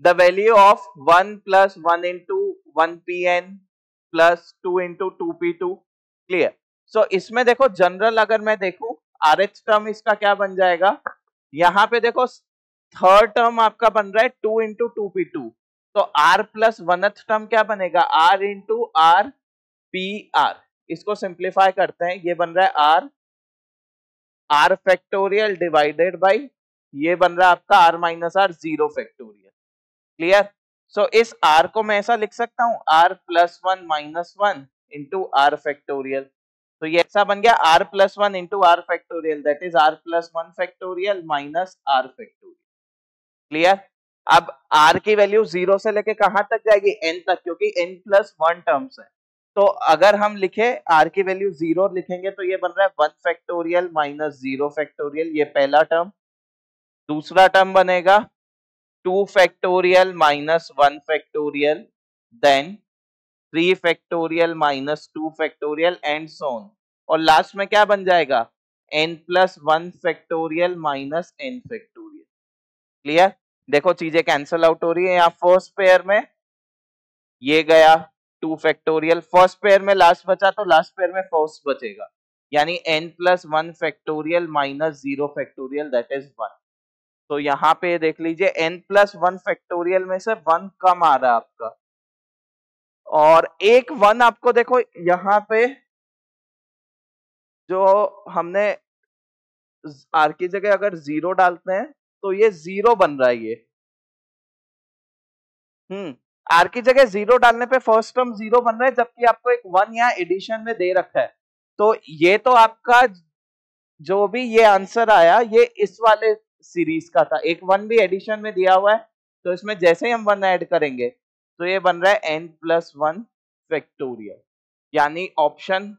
The value of 1 plus 1 into 1pn plus 2 into 2p2। Clear. So इसमें देखो general अगर मैं देखूं RH टर्म इसका क्या बन जाएगा, यहां पे देखो थर्ड टर्म आपका बन रहा है 2 इंटू 2p2, तो r प्लस वनथ टर्म क्या बनेगा, r into r P R. इसको सिंप्लीफाई करते हैं, ये बन रहा है r फैक्टोरियल डिवाइडेड बाई ये बन रहा है आपका r minus r zero factorial. Clear. So इस r को मैं ऐसा लिख सकता हूं r plus 1 minus 1 into r factorial. तो ये ऐसा बन गया r plus 1 into r factorial, that is r plus 1 factorial minus r factorial. Clear. अब r की वैल्यू 0 से लेके कहां तक जाएगी, n तक, क्योंकि n प्लस 1 टर्म्स है। तो अगर हम लिखे r की वैल्यू 0 लिखेंगे तो ये बन रहा है 1 फैक्टोरियल माइनस 0 फैक्टोरियल, ये पहला टर्म। दूसरा टर्म बनेगा 2 factorial minus 1 factorial, then 3 factorial minus 2 factorial and so on. और लास्ट में क्या बन जाएगा, n plus 1 factorial minus n factorial. Clear. देखो चीजें कैंसल आउट हो रही है, यहाँ फर्स्ट पेयर में ये गया 2 फैक्टोरियल, फर्स्ट पेयर में लास्ट बचा तो लास्ट पेयर में फर्स्ट बचेगा, यानी n plus 1 factorial minus 0 factorial, that is 1। तो यहाँ पे देख लीजिए n प्लस 1 फैक्टोरियल में से 1 कम आ रहा है आपका, और एक 1 आपको देखो यहाँ पे जो हमने r की जगह अगर 0 डालते हैं तो ये 0 बन रहा है ये। r की जगह 0 डालने पे फर्स्ट टर्म 0 बन रहा है, जबकि आपको एक 1 यहाँ एडिशन में दे रखा है। तो ये तो आपका जो भी ये आंसर आया ये इस वाले सीरीज का था, एक 1 भी एडिशन में दिया हुआ है, तो इसमें जैसे ही हम 1 ऐड करेंगे तो ये बन रहा है n प्लस 1 फैक्टोरियल, यानी ऑप्शन